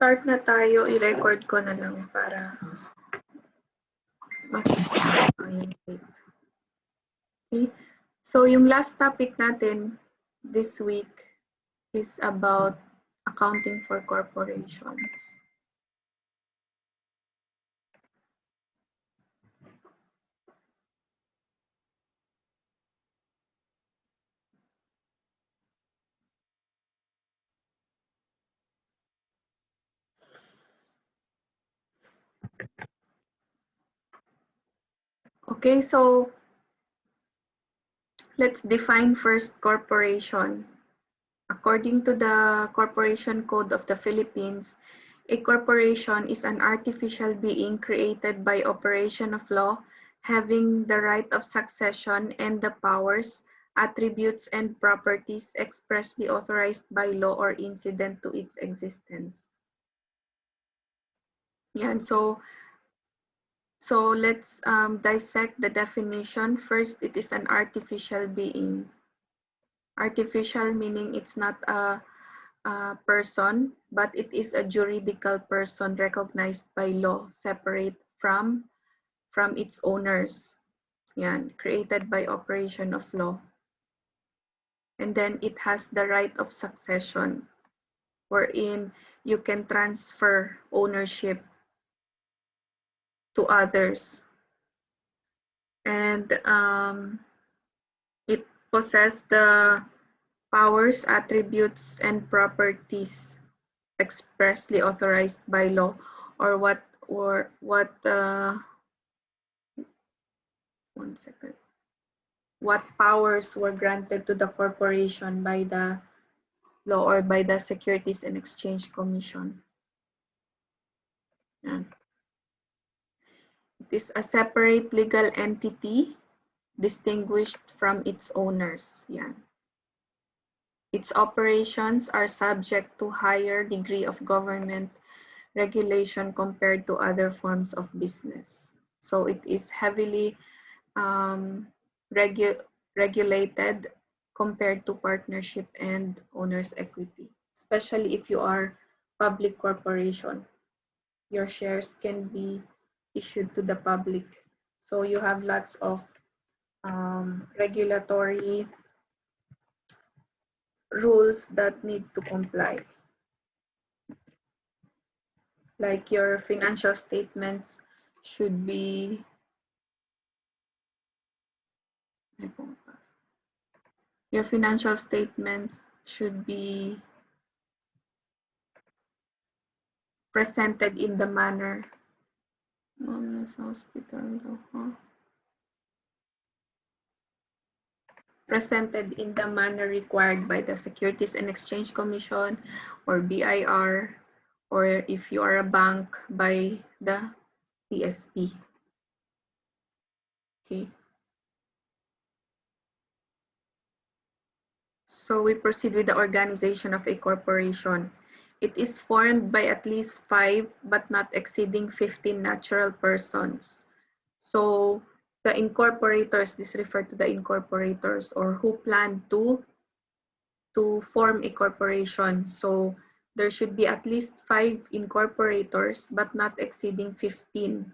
Start na tayo, i-record ko na lang para makikita yung date. Okay. So yung last topic natin this week is about accounting for corporations. Okay, so let's define first corporation. According to the Corporation Code of the Philippines, a corporation is an artificial being created by operation of law, having the right of succession and the powers, attributes, and properties expressly authorized by law or incident to its existence. Yan, so let's dissect the definition. First, it is an artificial being. Artificial meaning it's not a person, but it is a juridical person recognized by law, separate from its owners. Yan, created by operation of law. And then it has the right of succession, wherein you can transfer ownership to others. And it possesses the powers, attributes, and properties expressly authorized by law, or what one second. What powers were granted to the corporation by the law or by the Securities and Exchange Commission. Yan. It is a separate legal entity distinguished from its owners. Yan. Its operations are subject to higher degree of government regulation compared to other forms of business. So it is heavily regulated compared to partnership and owner's equity, especially if you are public corporation. Your shares can be issued to the public. So you have lots of regulatory rules that need to comply. Like your financial statements should be presented in the manner required by the Securities and Exchange Commission or BIR, or if you are a bank, by the PSP. Okay. So we proceed with the organization of a corporation. It is formed by at least 5 but not exceeding 15 natural persons. So the incorporators, this refers to the incorporators or who plan to form a corporation. So there should be at least 5 incorporators but not exceeding 15.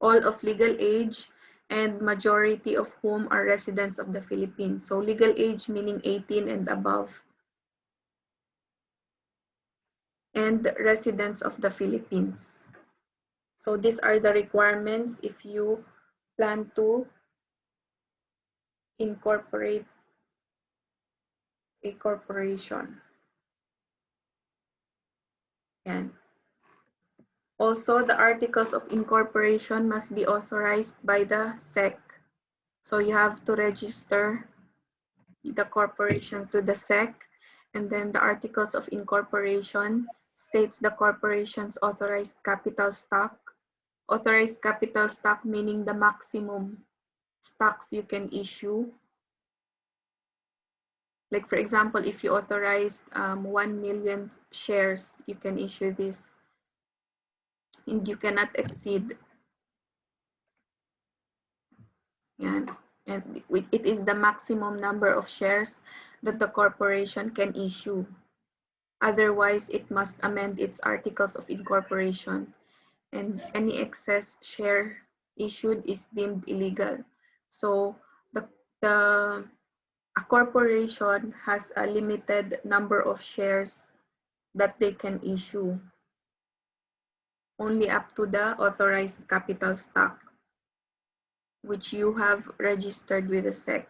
All of legal age and majority of whom are residents of the Philippines. So legal age meaning 18 and above. And residents of the Philippines. So these are the requirements if you plan to incorporate a corporation. Yan. Also, the articles of incorporation must be authorized by the SEC. So you have to register the corporation to the SEC, and then the articles of incorporation states the corporation's authorized capital stock. Authorized capital stock meaning the maximum stocks you can issue. Like for example, if you authorized 1 million shares, you can issue this. And you cannot exceed. Yan. And it is the maximum number of shares that the corporation can issue. Otherwise, it must amend its articles of incorporation, and any excess share issued is deemed illegal. So the a corporation has a limited number of shares that they can issue, only up to the authorized capital stock, which you have registered with the SEC.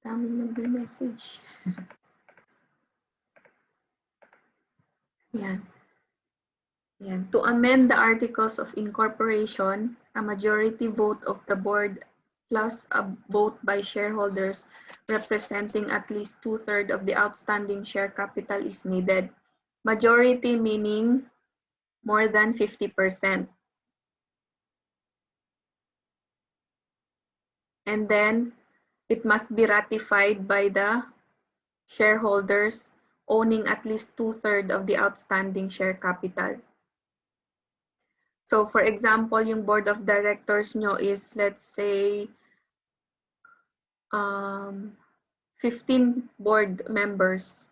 Daming nagme-message. Yan. Yan. To amend the articles of incorporation, a majority vote of the board plus a vote by shareholders representing at least 2/3 of the outstanding share capital is needed. Majority meaning more than 50%. And then it must be ratified by the shareholders owning at least 2/3 of the outstanding share capital. So for example, yung board of directors nyo is, let's say, 15 board members.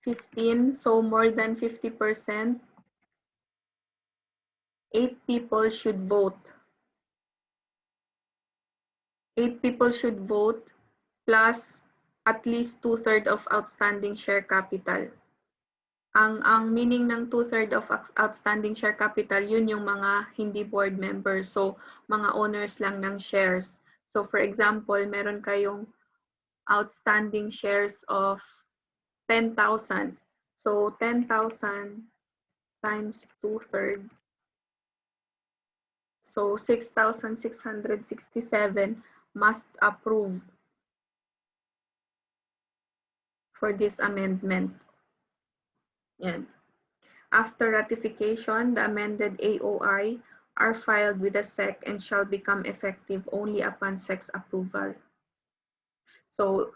15, so more than 50%, 8 people should vote. 8 people should vote plus at least 2/3 of outstanding share capital. Ang meaning ng 2/3 of outstanding share capital, yun yung mga hindi board members. So, mga owners lang ng shares. So, for example, meron kayong outstanding shares of 10,000. So, 10,000 times 2/3. So, 6,667 must approve for this amendment. Yan. After ratification, the amended AOI are filed with the SEC and shall become effective only upon SEC's approval. So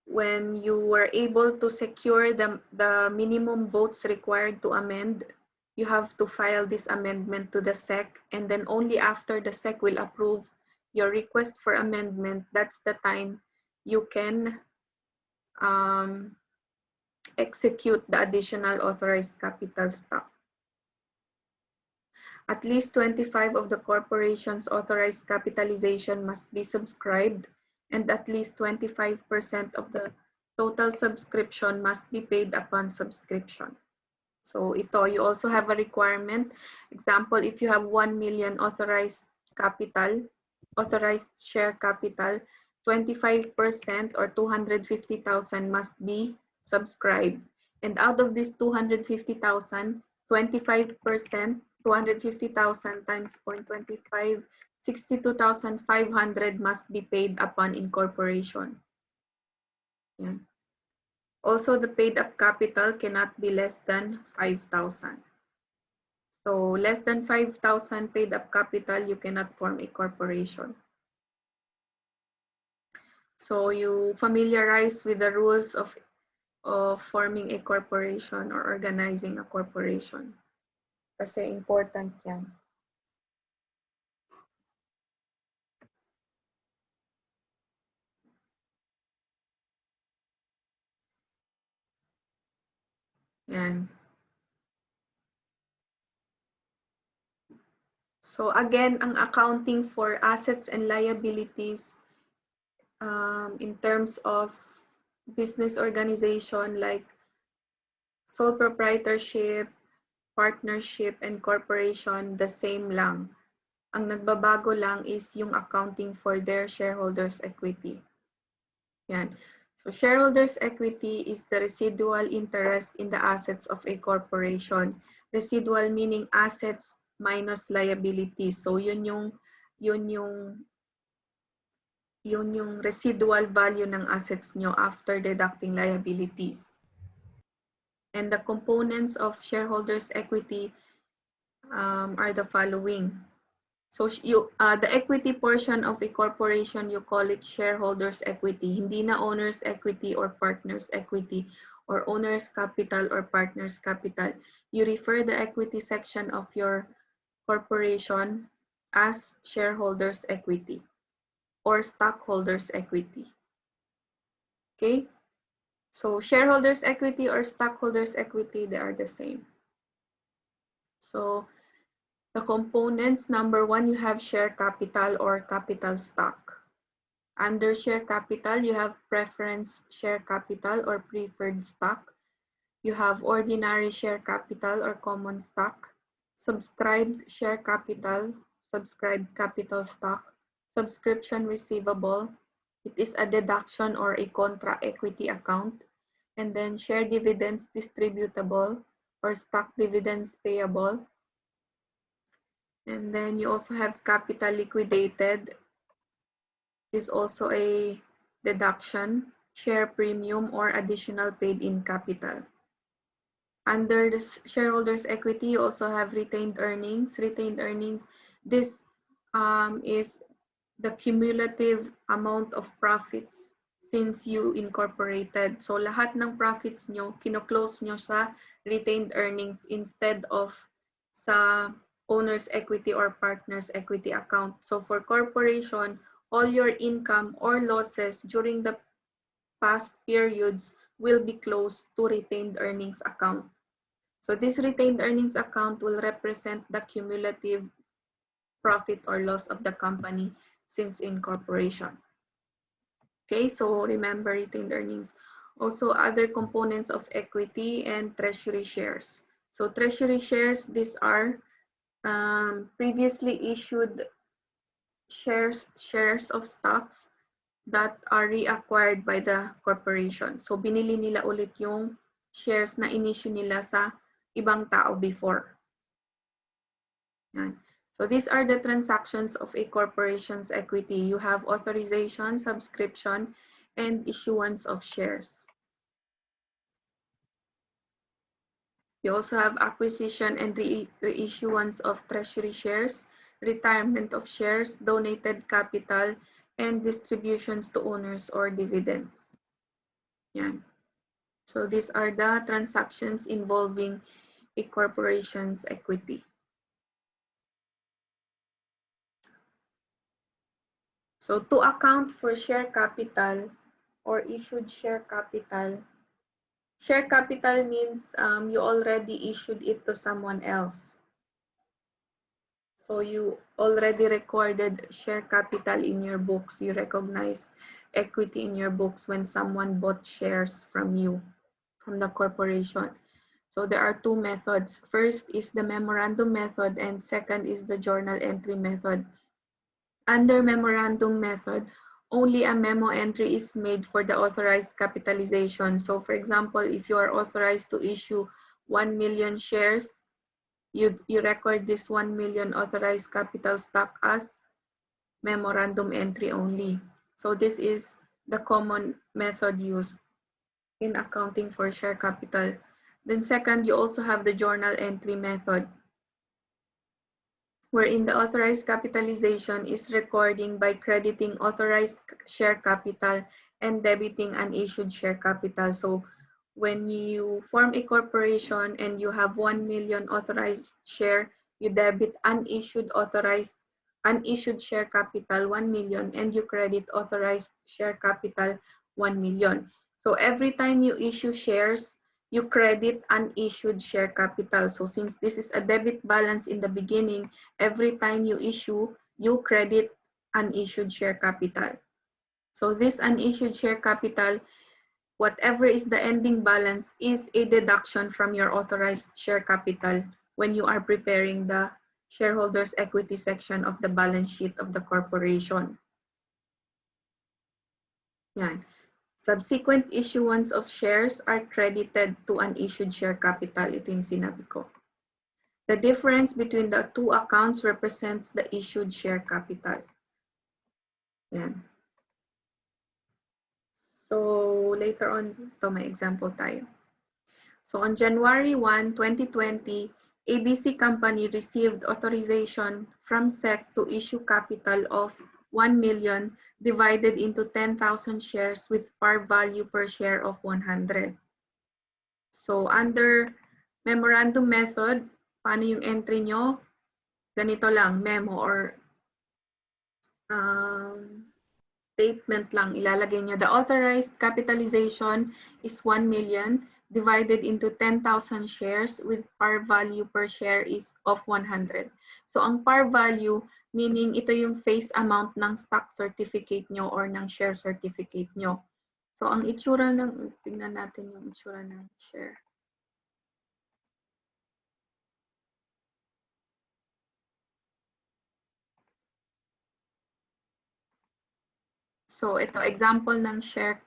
when you were able to secure the minimum votes required to amend, you have to file this amendment to the SEC, and then only after the SEC will approve your request for amendment, that's the time you can execute the additional authorized capital stock. At least 25 of the corporation's authorized capitalization must be subscribed, and at least 25% of the total subscription must be paid upon subscription. So ito, you also have a requirement. Example, if you have 1 million authorized capital, authorized share capital, 25% or 250,000 must be subscribed. And out of this 250,000, 25%, 250,000 times 0.25, 62,500 must be paid upon incorporation. Yeah. Also, the paid up capital cannot be less than 5,000. So less than 5,000 paid up capital, you cannot form a corporation. So you familiarize with the rules of forming a corporation or organizing a corporation. Kasi important yan. Yan. So again, ang accounting for assets and liabilities in terms of business organization like sole proprietorship, partnership, and corporation, the same lang. Ang nagbabago lang is yung accounting for their shareholders' equity. Yan. So shareholders' equity is the residual interest in the assets of a corporation. Residual meaning assets minus liabilities. So yun yung residual value ng assets nyo after deducting liabilities. And the components of shareholders' equity are the following. So the equity portion of a corporation, you call it shareholders' equity. Hindi na owner's equity or partner's equity or owner's capital or partner's capital. You refer the equity section of your corporation as shareholders' equity or stockholders' equity. Okay? So shareholders' equity or stockholders' equity, they are the same. So the components, number one, you have share capital or capital stock. Under share capital, you have preference share capital or preferred stock. You have ordinary share capital or common stock, subscribed share capital, subscribed capital stock, subscription receivable. It is a deduction or a contra equity account. And then share dividends distributable or stock dividends payable. And then you also have capital liquidated. This is also a deduction, share premium or additional paid in capital. Under the shareholders' equity, you also have retained earnings. Retained earnings, this is the cumulative amount of profits since you incorporated. So lahat ng profits nyo, kino-close nyo sa retained earnings instead of sa owner's equity or partner's equity account. So for corporation, all your income or losses during the past periods will be closed to retained earnings account. So this retained earnings account will represent the cumulative profit or loss of the company since incorporation. Okay, so remember retained earnings. Also other components of equity and treasury shares. So treasury shares, these are previously issued shares of stocks that are reacquired by the corporation. So binili nila ulit yung shares na in-issue nila sa ibang tao before. Yan. So these are the transactions of a corporation's equity. You have authorization, subscription, and issuance of shares. You also have acquisition and reissuance of treasury shares, retirement of shares, donated capital, and distributions to owners or dividends. Yan. So these are the transactions involving a corporation's equity. So to account for share capital or issued share capital means you already issued it to someone else. So you already recorded share capital in your books. You recognize equity in your books when someone bought shares from you, from the corporation. So there are two methods. First is the memorandum method and second is the journal entry method. Under memorandum method, only a memo entry is made for the authorized capitalization. So for example, if you are authorized to issue 1 million shares, you record this 1 million authorized capital stock as memorandum entry only. So this is the common method used in accounting for share capital. Then second, you also have the journal entry method, wherein the authorized capitalization is recording by crediting authorized share capital and debiting unissued share capital. So when you form a corporation and you have 1 million authorized share, you debit unissued share capital 1 million and you credit authorized share capital 1 million. So every time you issue shares, you credit unissued share capital. So since this is a debit balance in the beginning, every time you issue, you credit unissued share capital. So this unissued share capital, whatever is the ending balance, is a deduction from your authorized share capital when you are preparing the shareholders' equity section of the balance sheet of the corporation. Yan. Subsequent issuance of shares are credited to unissued share capital. Ito yung sinabi ko. The difference between the two accounts represents the issued share capital. Yan. So later on, ito may example tayo. So on January 1, 2020, ABC Company received authorization from SEC to issue capital of 1 million divided into 10,000 shares with par value per share of 100. So under memorandum method, paano yung entry nyo? ganito lang, memo or statement lang ilalagay nyo. The authorized capitalization is 1 million divided into 10,000 shares with par value per share is of 100. So ang par value, meaning ito yung face amount ng stock certificate nyo or ng share certificate nyo. So ang itsura ng, tingnan natin yung itsura ng share. So ito, example ng share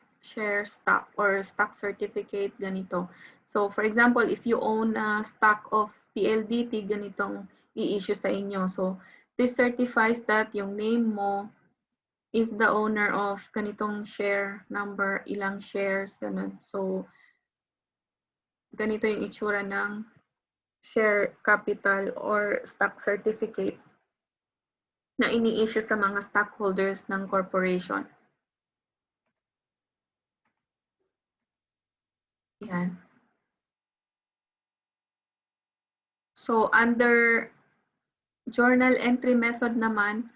stock or stock certificate, ganito. So for example, if you own a stock of PLDT, ganitong i-issue sa inyo. So this certifies that yung name mo is the owner of ganitong share number, ilang shares, ganun. So ganito yung itsura ng share capital or stock certificate na ini-issue sa mga stockholders ng corporation. Yan. So, under journal entry method naman,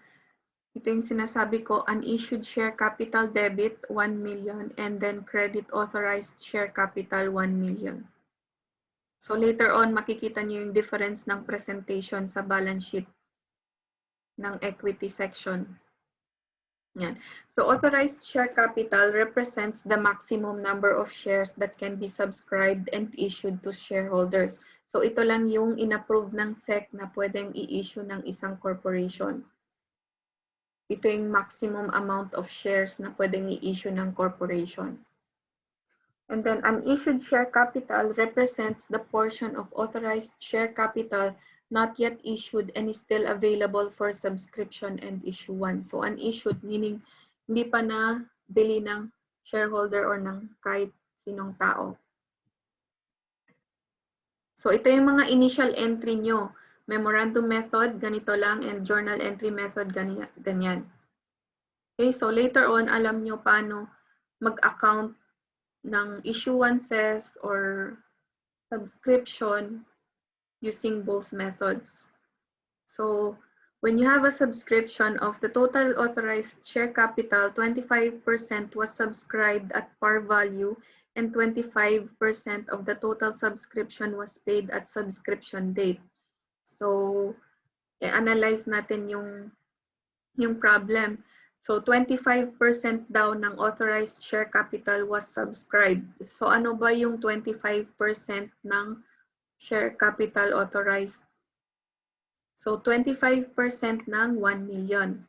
ito yung sinasabi ko, unissued share capital debit, 1 million, and then credit authorized share capital, 1 million. So, later on, makikita nyo yung difference ng presentation sa balance sheet ng equity section. Yan. So, authorized share capital represents the maximum number of shares that can be subscribed and issued to shareholders. So, ito lang yung inapprove ng SEC na pwedeng i-issue ng isang corporation. Ito yung maximum amount of shares na pwedeng i-issue ng corporation. And then, unissued share capital represents the portion of authorized share capital not yet issued and is still available for subscription and issuance. So unissued meaning hindi pa na bili ng shareholder or ng kahit sinong tao. So ito yung mga initial entry nyo. Memorandum method, ganito lang, and journal entry method, ganyan. Okay, so later on, alam nyo paano mag-account ng issuances or subscription using both methods. So, when you have a subscription of the total authorized share capital, 25% was subscribed at par value and 25% of the total subscription was paid at subscription date. So, i-analyze natin yung problem. So, 25% daw ng authorized share capital was subscribed. So, ano ba yung 25% ng share capital authorized? So, 25% ng 1 million.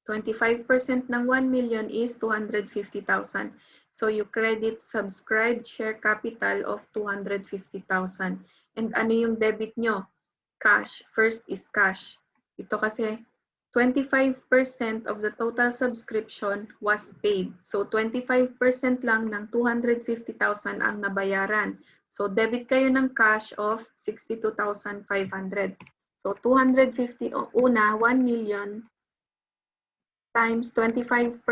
25% ng 1 million is 250,000. So, you credit subscribed share capital of 250,000. And ano yung debit nyo? Cash. First is cash. Ito kasi 25% of the total subscription was paid. So, 25% lang ng 250,000 ang nabayaran. So, debit kayo ng cash of 62,500. So, 250, una, 1 million times 25%,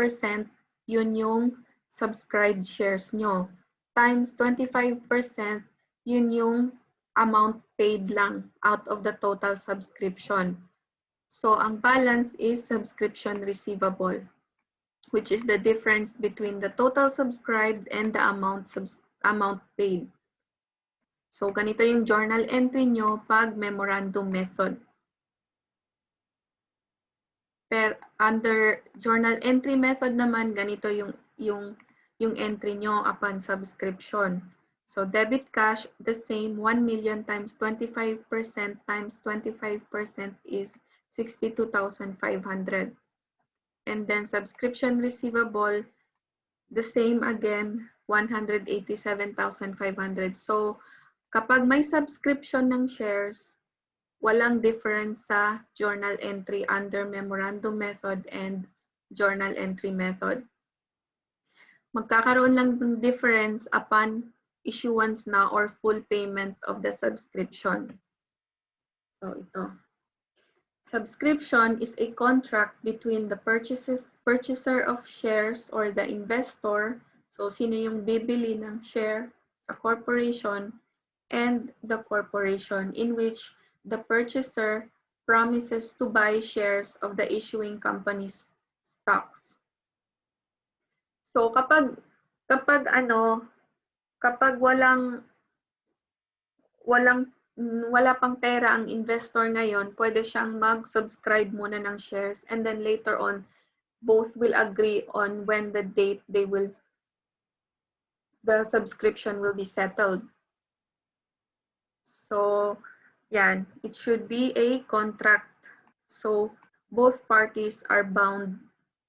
yun yung subscribed shares nyo. Times 25%, yun yung amount paid lang out of the total subscription. So, ang balance is subscription receivable, which is the difference between the total subscribed and the amount paid. So, ganito yung journal entry nyo pag memorandum method. Pero under journal entry method naman, ganito yung entry nyo upon subscription. So, debit cash, the same, 1 million times 25% times 25% is 62,500. And then subscription receivable, the same again, 187,500. So, kapag may subscription ng shares, walang difference sa journal entry under memorandum method and journal entry method. Magkakaroon lang ng difference upon issuance na or full payment of the subscription. So, ito. Subscription is a contract between the purchaser of shares or the investor, so sino yung bibili ng share sa corporation, and the corporation in which the purchaser promises to buy shares of the issuing company's stocks. So kapag wala pang pera ang investor ngayon, pwede siyang mag-subscribe muna ng shares and then later on both will agree on when the date the subscription will be settled. So yan, it should be a contract. So both parties are bound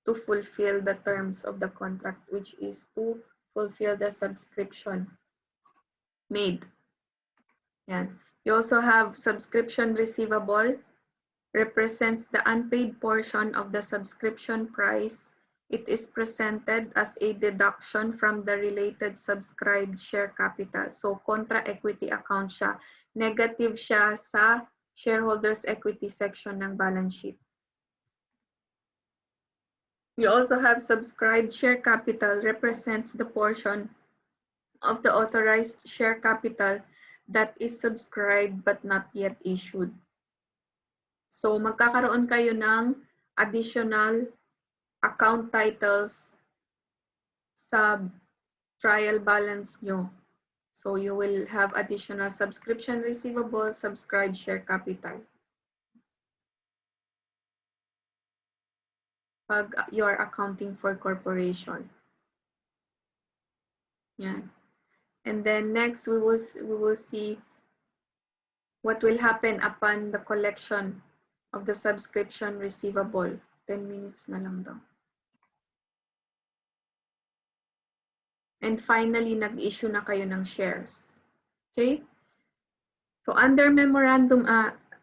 to fulfill the terms of the contract, which is to fulfill the subscription made. Yan. You also have subscription receivable, represents the unpaid portion of the subscription price. It is presented as a deduction from the related subscribed share capital. So, contra equity account siya. Negative siya sa shareholders equity section ng balance sheet. We also have subscribed share capital, represents the portion of the authorized share capital that is subscribed but not yet issued. So magkakaroon kayo ng additional account titles sa trial balance nyo. So you will have additional subscription receivable, subscribed share capital. Pag you're accounting for corporation. Yan. And then next we will see what will happen upon the collection of the subscription receivable. 10 minutes na lang daw. And finally, nag-issue na kayo ng shares. Okay? So under memorandum,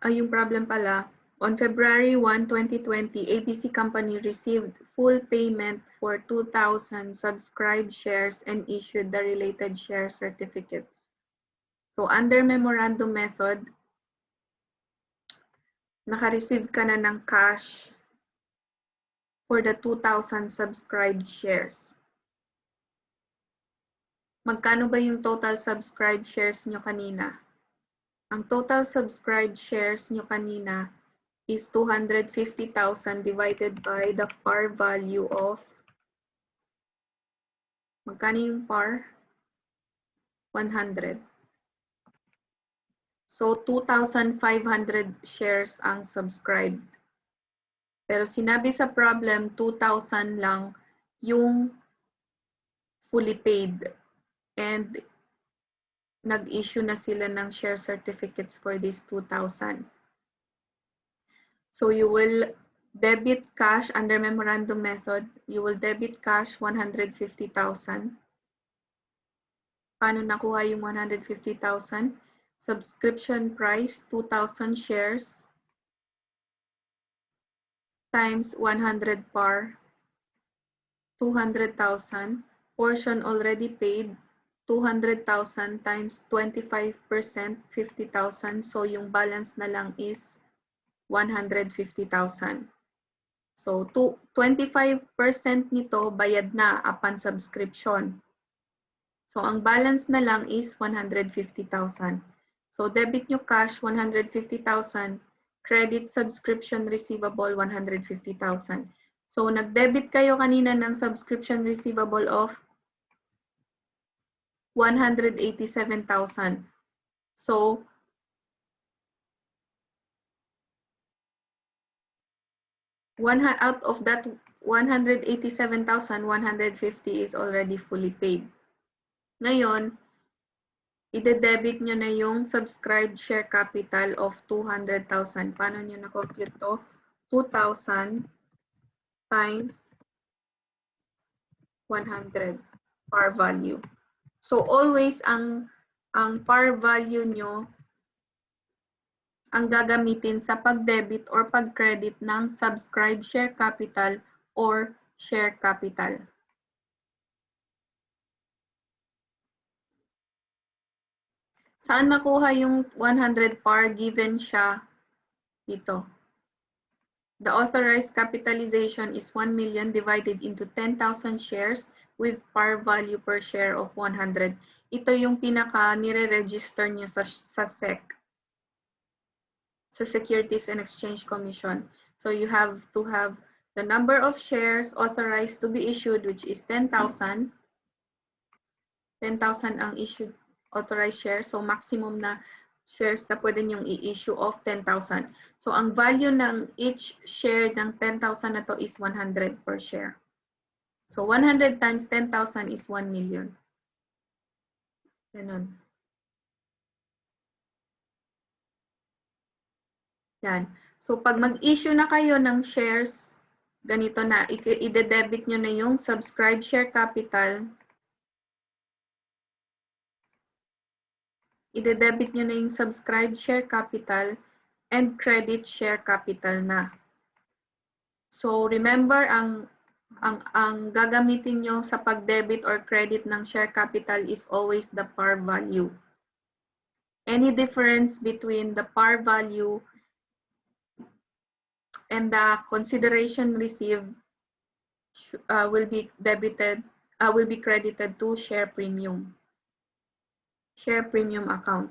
yung problem pala, on February 1, 2020, ABC Company received full payment for 2,000 subscribed shares and issued the related share certificates. So under memorandum method, naka-receive ka na ng cash for the 2,000 subscribed shares. Magkano ba yung total subscribed shares nyo kanina? Ang total subscribed shares nyo kanina is 250,000 divided by the par value of, magkano yung par? 100. So 2,500 shares ang subscribed. Pero sinabi sa problem, 2,000 lang yung fully paid. And nag-issue na sila ng share certificates for this 2,000. So you will debit cash under memorandum method. You will debit cash 150,000. Paano nakuha yung 150,000? Subscription price, 2,000 shares times 100 par, 200,000. Portion already paid, 200,000 times 25%, 50,000. So yung balance na lang is 150,000. So 25% nito bayad na upon subscription. So ang balance na lang is 150,000. So debit nyo cash 150,000, credit subscription receivable 150,000. So nag-debit kayo kanina ng subscription receivable of 187,000. So out of that 187,000, 150 is already fully paid. Ngayon, ide-debit nyo na yung subscribed share capital of 200,000. Paano nyo na-compute to? 2,000 times 100 par value. So always ang par value nyo ang gagamitin sa pag-debit or pag-credit ng subscribed share capital or share capital. Saan nakuha yung 100 par given siya dito? The authorized capitalization is 1 million divided into 10,000 shares with par value per share of 100. Ito yung pinaka nire-register nyo sa SEC. sa Securities and Exchange Commission. So you have to have the number of shares authorized to be issued, which is 10,000. 10,000 ang issued authorized shares. So maximum na shares na pwede niyong i-issue of 10,000. So ang value ng each share ng 10,000 na to is 100 per share. So 100 times 10,000 is 1 million. Ganun. Yan. So pag mag-issue na kayo ng shares, ganito na, i-debit nyo na yung subscribed share capital. I-debit nyo na yung subscribed share capital and credit share capital na. So remember, ang gagamitin nyo sa pag-debit or credit ng share capital is always the par value. Any difference between the par value and the consideration received will be credited to share premium. Share premium account.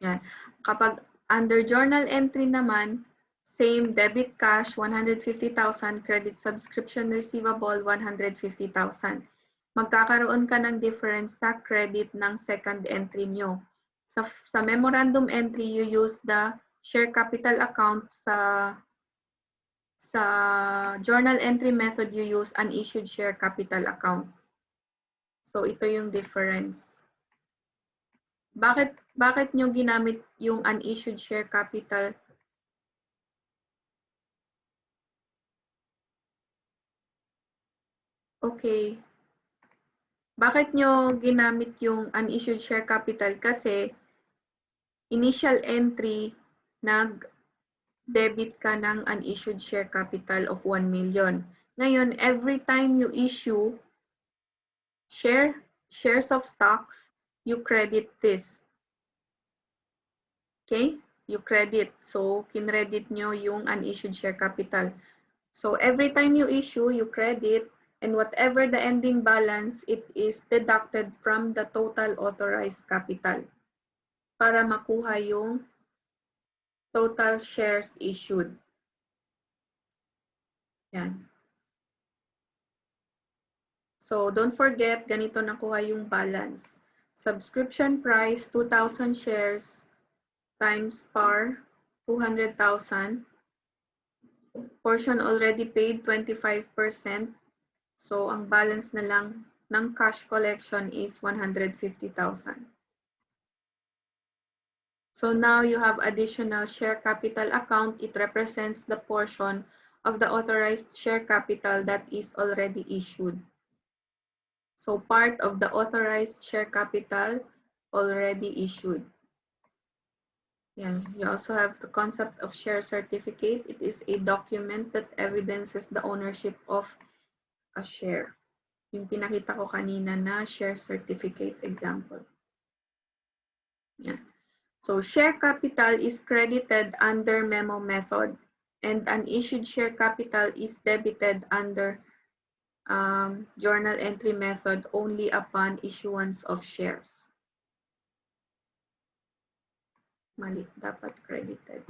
Yan. Kapag under journal entry naman, same debit cash 150,000, credit subscription receivable 150,000. Magkakaroon ka ng difference sa credit ng second entry nyo. Sa memorandum entry, you use the share capital account. Sa journal entry method, you use unissued share capital account. So ito yung difference. Bakit nyo ginamit yung unissued share capital? Okay. Bakit nyo ginamit yung unissued share capital? Kasi initial entry, nag-debit ka ng unissued share capital of 1 million. Ngayon, every time you issue shares of stocks, you credit this. Okay? You credit. So, kinredit nyo yung unissued share capital. So, every time you issue, you credit, and whatever the ending balance, it is deducted from the total authorized capital para makuha yung total shares issued. Yan. So, don't forget, ganito nakuha yung balance. Subscription price, 2,000 shares times par, 200,000. Portion already paid, 25%. So, ang balance na lang ng cash collection is 150,000. So now you have additional share capital account. It represents the portion of the authorized share capital that is already issued. So part of the authorized share capital already issued. Yeah, you also have the concept of share certificate. It is a document that evidences the ownership of a share. Yung pinakita ko kanina na share certificate example. Yeah. So share capital is credited under memo method, and unissued share capital is debited under journal entry method only upon issuance of shares. Mali, dapat credited.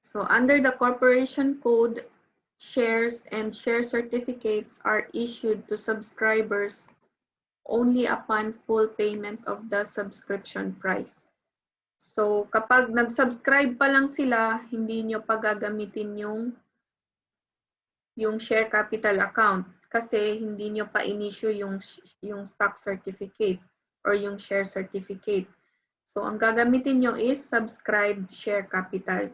So under the corporation code, shares and share certificates are issued to subscribers only upon full payment of the subscription price. So kapag nag-subscribe pa lang sila, hindi nyo pa gagamitin yung share capital account kasi hindi nyo pa in-issue yung stock certificate or yung share certificate. So ang gagamitin nyo is subscribed share capital.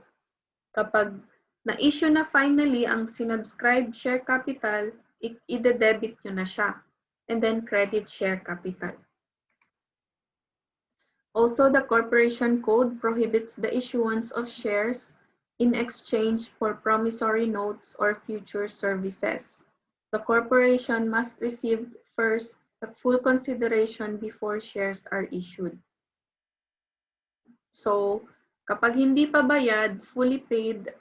Kapag na-issue na finally ang sinubscribed share capital, i-debit nyo na siya. And then credit share capital. Also, the corporation code prohibits the issuance of shares in exchange for promissory notes or future services. The corporation must receive first the full consideration before shares are issued. So, kapag hindi pa bayad, fully paid,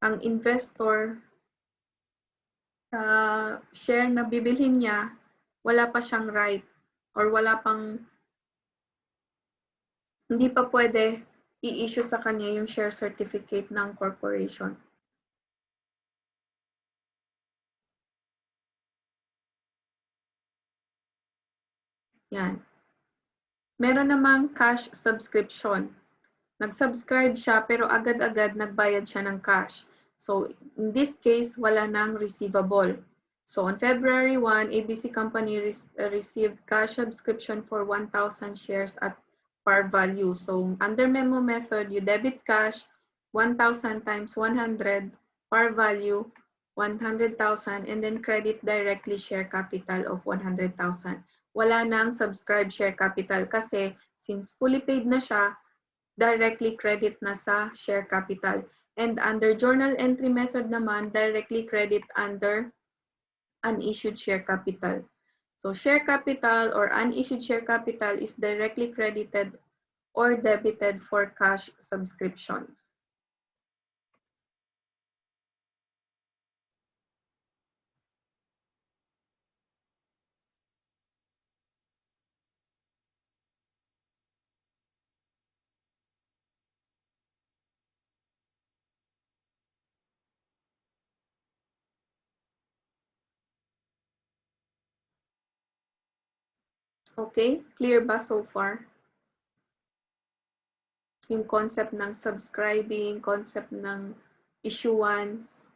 ang investor sa share na bibilhin niya, wala pa siyang right or wala pang hindi pa pwede i-issue sa kanya yung share certificate ng corporation. Yan. Meron namang cash subscription. Nag-subscribe siya pero agad-agad nagbayad siya ng cash. So in this case, wala nang receivable. So on February 1, ABC Company received cash subscription for 1,000 shares at par value. So under memo method, you debit cash 1,000 times 100 par value 100,000 and then credit directly share capital of 100,000. Wala nang subscribe share capital kasi since fully paid na siya, directly credit na sa share capital. And under journal entry method naman, directly credit under unissued share capital. So share capital or unissued share capital is directly credited or debited for cash subscriptions. Okay, clear ba so far? Yung concept ng subscribing, concept ng issuance,